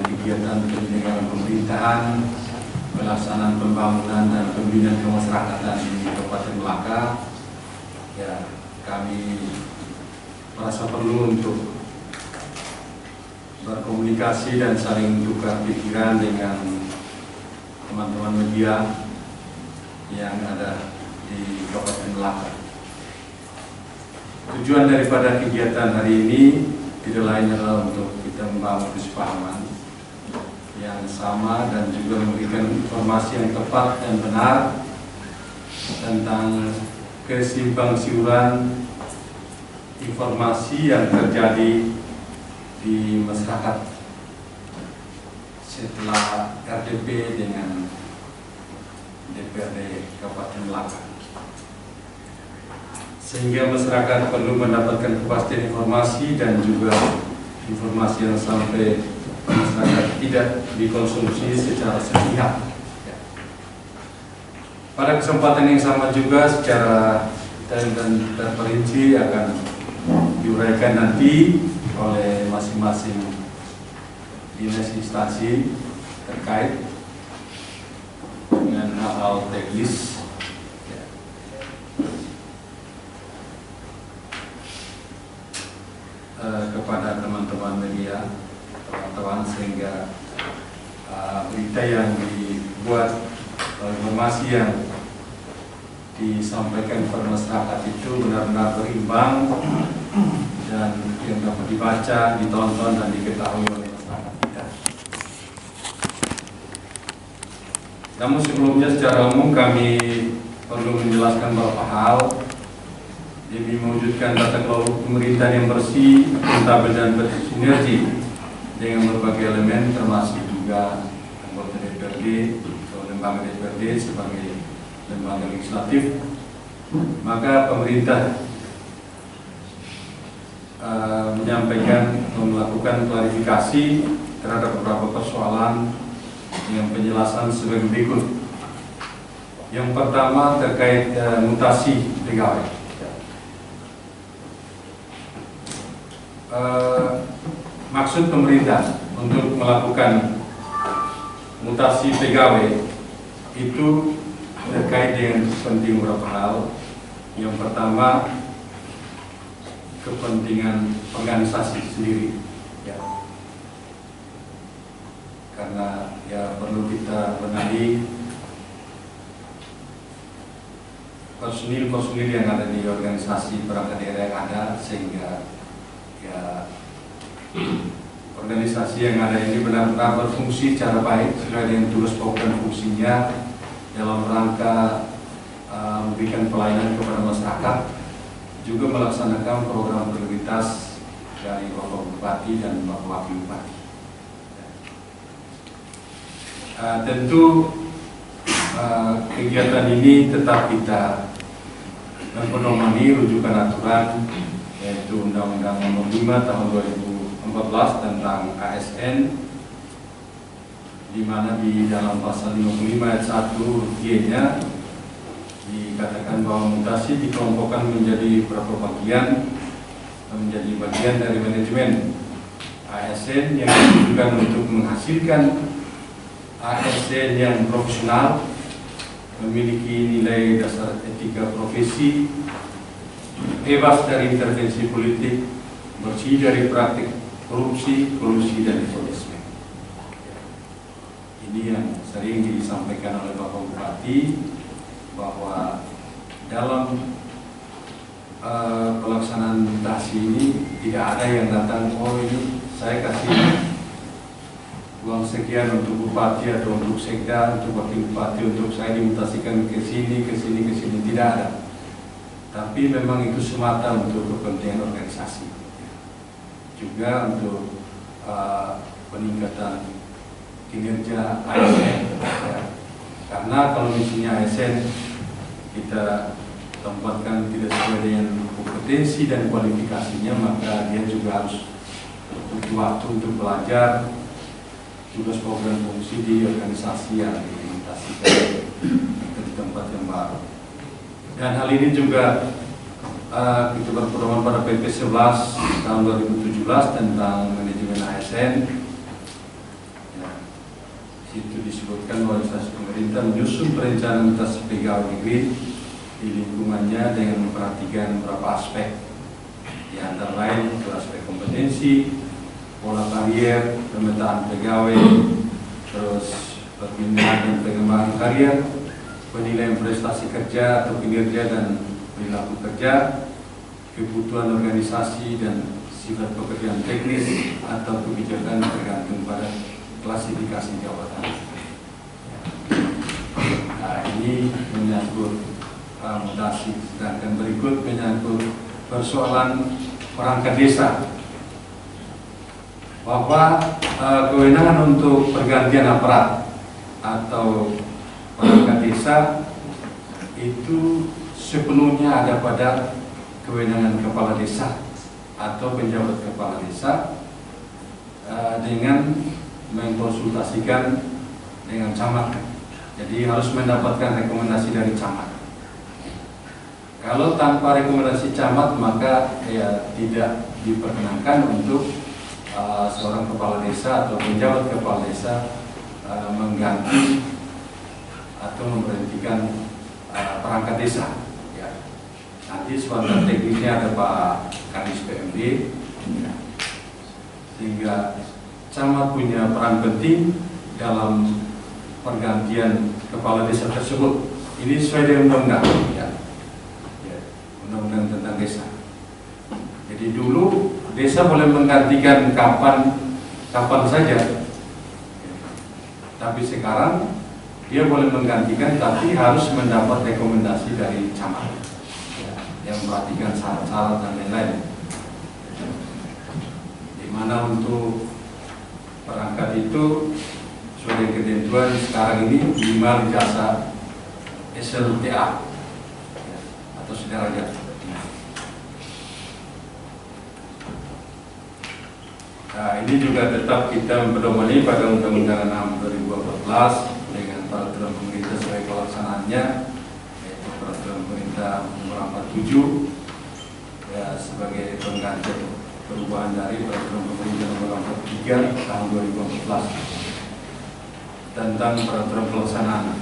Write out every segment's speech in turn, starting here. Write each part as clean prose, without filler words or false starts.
kegiatan penyelenggaraan pemerintahan, pelaksanaan pembangunan dan pembinaan kemasyarakatan di Kabupaten Melaka, ya kami merasa perlu untuk berkomunikasi dan saling tukar pikiran dengan teman-teman media yang ada di Kabupaten Melaka. Tujuan daripada kegiatan hari ini tidak lain adalah untuk kita membangun kesepahaman yang sama dan juga memberikan informasi yang tepat dan benar tentang kesimpang informasi yang terjadi di masyarakat setelah RDP dengan DPRD Kabupaten Melaka, sehingga masyarakat perlu mendapatkan kepastian informasi dan juga informasi yang sampai masyarakat tidak dikonsumsi secara sepihak. Pada kesempatan yang sama juga secara dan terperinci akan diuraikan nanti oleh masing-masing dinas instansi terkait dengan hal-hal teknis kepada teman-teman media, teman-teman, sehingga berita yang dibuat, informasi yang disampaikan kepada masyarakat itu benar-benar berimbang dan yang dapat dibaca, ditonton dan diketahui oleh masyarakat kita. Namun sebelumnya secara umum kami perlu menjelaskan beberapa hal demi mewujudkan tata kelola pemerintahan yang bersih, akuntabel dan bersinergi dengan berbagai elemen termasuk juga anggota DPRD atau lembaga DPRD sebagai lembaga legislatif. Maka pemerintah menyampaikan atau melakukan klarifikasi terhadap beberapa persoalan dengan penjelasan sebagai berikut. Yang pertama terkait mutasi pegawai. Maksud pemerintah untuk melakukan mutasi pegawai itu terkait dengan penting beberapa hal. Yang pertama, kepentingan organisasi sendiri, ya. Karena ya perlu kita benahi personil yang ada di organisasi perangkat daerah yang ada, sehingga ya organisasi yang ada ini benar-benar berfungsi secara baik sesuai dengan tugas pokok dan fungsinya dalam rangka memberikan pelayanan kepada masyarakat, juga melaksanakan program prioritas dari Bapak Bupati dan Bapak Wakil Bupati. Tentu kegiatan ini tetap kita mempedomani rujukan aturan, yaitu Undang-Undang Nomor 5 Tahun 2014 tentang ASN, di mana di dalam pasal 55 ayat 1 G-nya dikatakan bahwa mutasi dikelompokkan menjadi beberapa bagian, menjadi bagian dari manajemen ASN yang ditujukan untuk menghasilkan ASN yang profesional, memiliki nilai dasar etika profesi, bebas dari intervensi politik, bersih dari praktik korupsi, kolusi, dan nepotisme. Ini yang sering disampaikan oleh Bapak Bupati, bahwa dalam pelaksanaan mutasi ini tidak ada yang datang, oh ini saya kasih uang sekian untuk bupati atau untuk sekda, untuk wakil bupati, untuk saya dimutasikan ke sini, tidak ada. Tapi memang itu semata untuk kepentingan organisasi, juga untuk peningkatan kinerja ASN. Ya. Karena kalau misinya ASN kita tempatkan tidak sesuai dengan kompetensi dan kualifikasinya, maka dia juga harus butuh waktu untuk belajar tugas program fungsi di organisasi yang diimplementasikan di tempat yang baru. Dan hal ini juga kita berpedoman pada PP 11 tahun 2017 tentang manajemen ASN, disebutkan bahwa instansi pemerintah menyusun perencanaan mutasi pegawai negeri di lingkungannya dengan memperhatikan beberapa aspek, di antara lain itu aspek kompetensi, pola karier, pemetaan pegawai, terus perpindahan dan pengembangan karier, penilaian prestasi kerja atau kinerja dan perilaku kerja, kebutuhan organisasi dan sifat pekerjaan teknis atau kebijakan tergantung pada klasifikasi jabatan. Nah, ini menyangkut mutasi, sedangkan berikut menyangkut persoalan perangkat desa, bahwa kewenangan untuk pergantian aparat atau perangkat desa itu sepenuhnya ada pada kewenangan kepala desa atau penjabat kepala desa dengan mengkonsultasikan dengan camat. Jadi harus mendapatkan rekomendasi dari camat. Kalau tanpa rekomendasi camat maka ya tidak diperkenankan untuk seorang kepala desa atau penjabat kepala desa mengganti atau memberhentikan perangkat desa. Ya. Nanti sebentar teknisnya ada Pak Kadis PMD, ya. Sehingga camat punya peran penting dalam pergantian kepala desa tersebut. Ini sesuai dengan undang-undang, ya. Undang-undang tentang desa. Jadi dulu desa boleh menggantikan kapan saja, tapi sekarang dia boleh menggantikan, tapi harus mendapat rekomendasi dari camat, ya, yang memperhatikan syarat-syarat dan lain-lain. Di mana untuk perangkat itu sudah ketentuan sekarang ini minimal jasa SLTA atau sederajat. Nah, ini juga tetap kita berdomani pada Undang-Undang 6 2014 dengan peraturan pemerintah sebagai pelaksanaannya, yaitu peraturan pemerintah nomor 47 ya, sebagai pengganti perubahan dari peraturan pemerintah nomor 43 tahun 2014 tentang peraturan pelaksanaan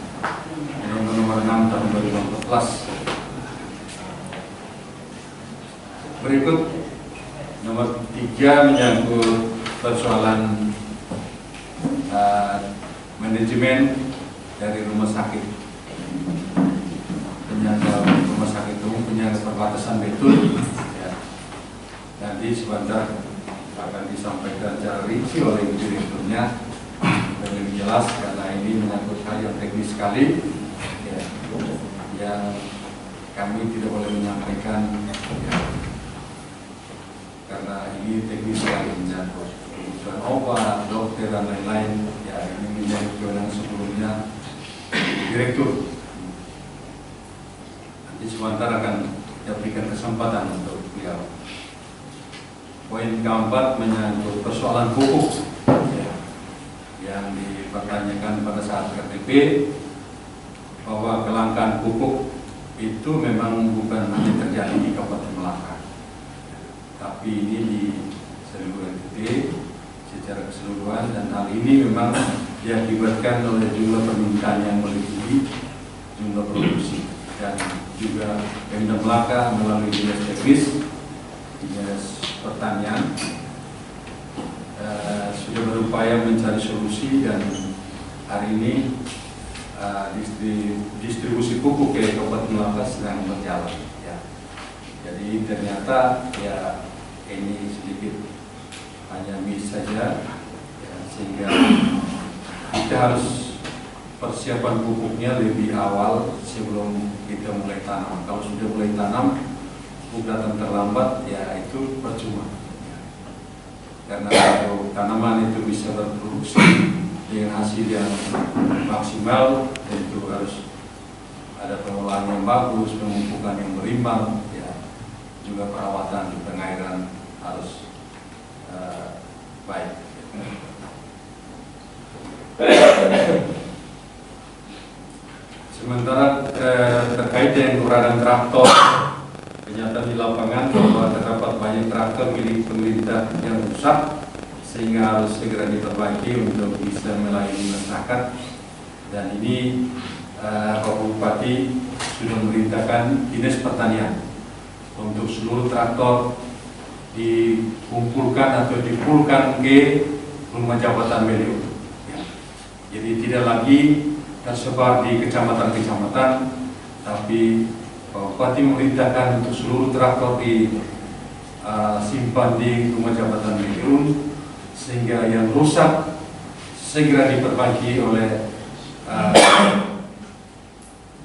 Undang-Undang nomor 6 tahun 2014. Berikut nomor 3 menyangkut persoalan manajemen dari rumah sakit, penyangga rumah sakit umum, penyangga perbatasan betul. Ya. Nanti sebentar akan disampaikan secara rinci oleh direkturnya lebih jelas karena ini menyangkut hal yang teknis sekali, ya, yang kami tidak boleh menyampaikan. Ya. Karena ini teknis sekali menyangkut kebutuhan obat, dokter dan lain-lain, ya ini menjadi kewenangan sebelumnya direktur. Nanti sebentar akan diberikan kesempatan untuk beliau. Poin keempat menyangkut persoalan pupuk, ya, yang dipertanyakan pada saat KTP, bahwa kelangkaan pupuk itu memang bukan hanya terjadi di Kabupaten Melaka, tapi ini di seluruh NTT secara keseluruhan, dan hal ini memang diakibatkan oleh jumlah permintaan yang melebihi jumlah produksi, dan juga Pemda Melaka melalui dinas teknis, dinas pertanian sudah berupaya mencari solusi, dan hari ini distribusi pupuk ke Kabupaten Melaka sedang berjalan. Ya. Jadi ternyata ya ini sedikit hanya miss saja, ya, sehingga kita harus persiapan pupuknya lebih awal sebelum kita mulai tanam. Kalau sudah mulai tanam, pupuk datang terlambat, ya itu percuma. Ya. Karena kalau tanaman itu bisa berproduksi dengan hasil yang maksimal, tentu harus ada pengolahan yang bagus, pemupukan yang berimbang, ya, juga perawatan di pengairan harus baik. Sementara terkait dengan kekurangan traktor, kenyataan di lapangan bahwa terdapat banyak traktor milik pemerintah yang rusak, sehingga harus segera diperbaiki untuk bisa melayani masyarakat Dan ini Pak Bupati sudah memerintahkan Dinas Pertanian untuk seluruh traktor dikumpulkan atau dipulkan ke rumah jabatan beliau. Ya. Jadi tidak lagi tersebar di kecamatan-kecamatan, tapi Pak Bupati memerintahkan untuk seluruh traktor disimpan di rumah jabatan beliau, sehingga yang rusak segera diperbaiki oleh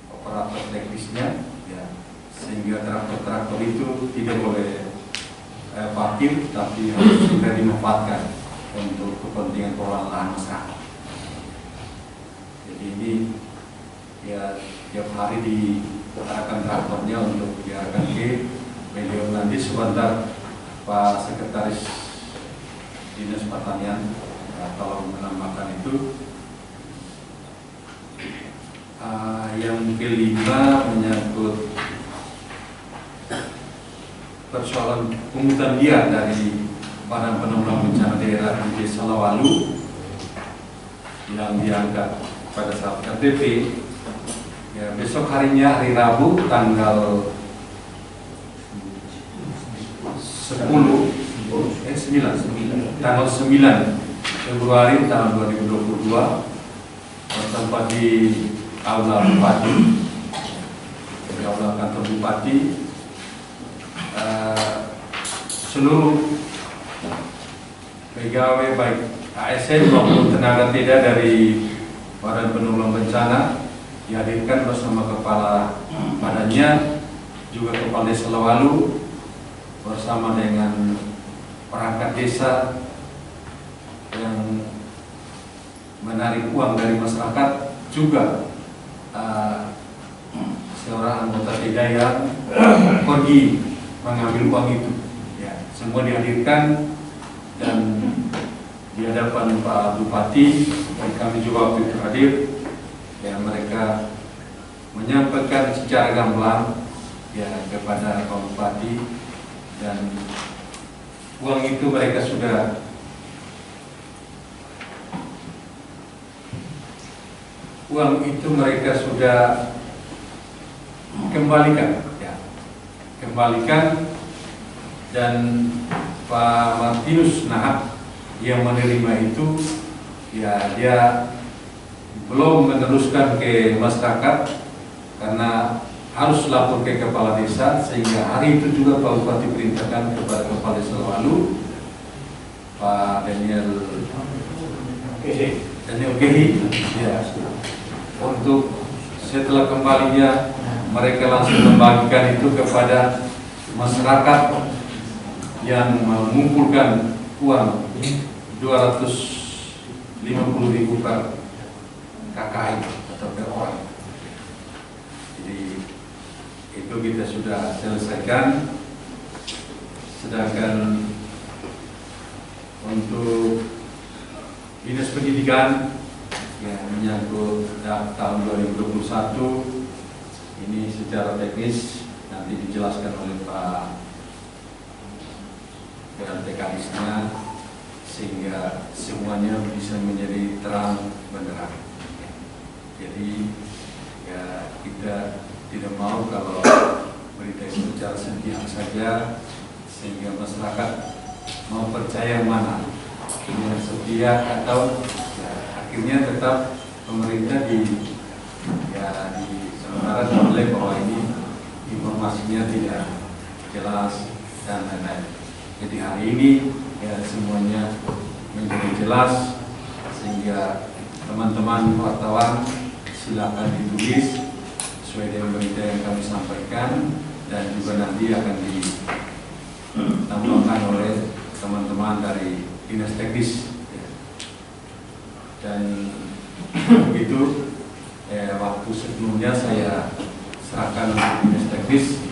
operator teknisnya, ya, sehingga traktor-traktor itu tidak boleh parkir, tapi harus segera dimanfaatkan untuk kepentingan pengelolaan lahan masyarakat. Jadi ini ya tiap hari diarahkan traktornya untuk diarahkan ke beliau. Nanti sebentar Pak Sekretaris Dinas Pertanian kalau menambahkan itu. Yang kelima menyangkut persoalan pungutan liar dari Badan Penanggulangan Bencana Daerah di Desa Lawalu yang diangkat pada saat KTP. Ya, besok harinya hari Rabu tanggal 9 Februari tahun 2022 bertempat di Aula Bupati, di Aula Kantor Bupati. Seluruh pegawai baik ASN maupun tenaga tidak dari Badan Penanggulangan Bencana dihadirkan bersama kepala badannya, juga kepala Desa Lawalu bersama dengan perangkat desa yang menarik uang dari masyarakat, juga seorang anggota TEDA yang pergi mengambil uang itu. Ya, semua dihadirkan dan di hadapan Pak Bupati, dan kami juga waktu itu hadir. Ya, mereka menyampaikan secara gamblang ya kepada Pak Bupati, dan uang itu mereka sudah kembalikan, ya, kembalikan. Dan Pak Martinus Nahak yang menerima itu, ya, dia belum meneruskan ke masyarakat karena harus lapor ke kepala desa, sehingga hari itu juga Pak Bupati perintahkan kepada kepala desa Lawalu, Pak Daniel Gehi, ya, untuk setelah kembalinya mereka langsung membagikan itu kepada masyarakat yang mengumpulkan uang 250.000 per KKI atau per orang. Jadi itu kita sudah selesaikan. Sedangkan untuk Dinas Pendidikan yang menyangkut tahun 2021 ini secara teknis nanti dijelaskan oleh Pak PLTKS-nya, sehingga semuanya bisa menjadi terang benderang. Jadi ya kita tidak mau kalau berita itu secara sepihak saja, sehingga masyarakat mau percaya mana yang sepihak atau ya, akhirnya tetap pemerintah sementara menilai bahwa ini informasinya tidak jelas dan lain-lain. Jadi hari ini ya semuanya menjadi jelas, sehingga teman-teman wartawan silakan ditulis sesuai dengan berita yang kami sampaikan, dan juga nanti akan ditambahkan oleh teman-teman dari Dinas Teknis. Dan begitu waktu sebelumnya saya serahkan untuk Dinas Teknis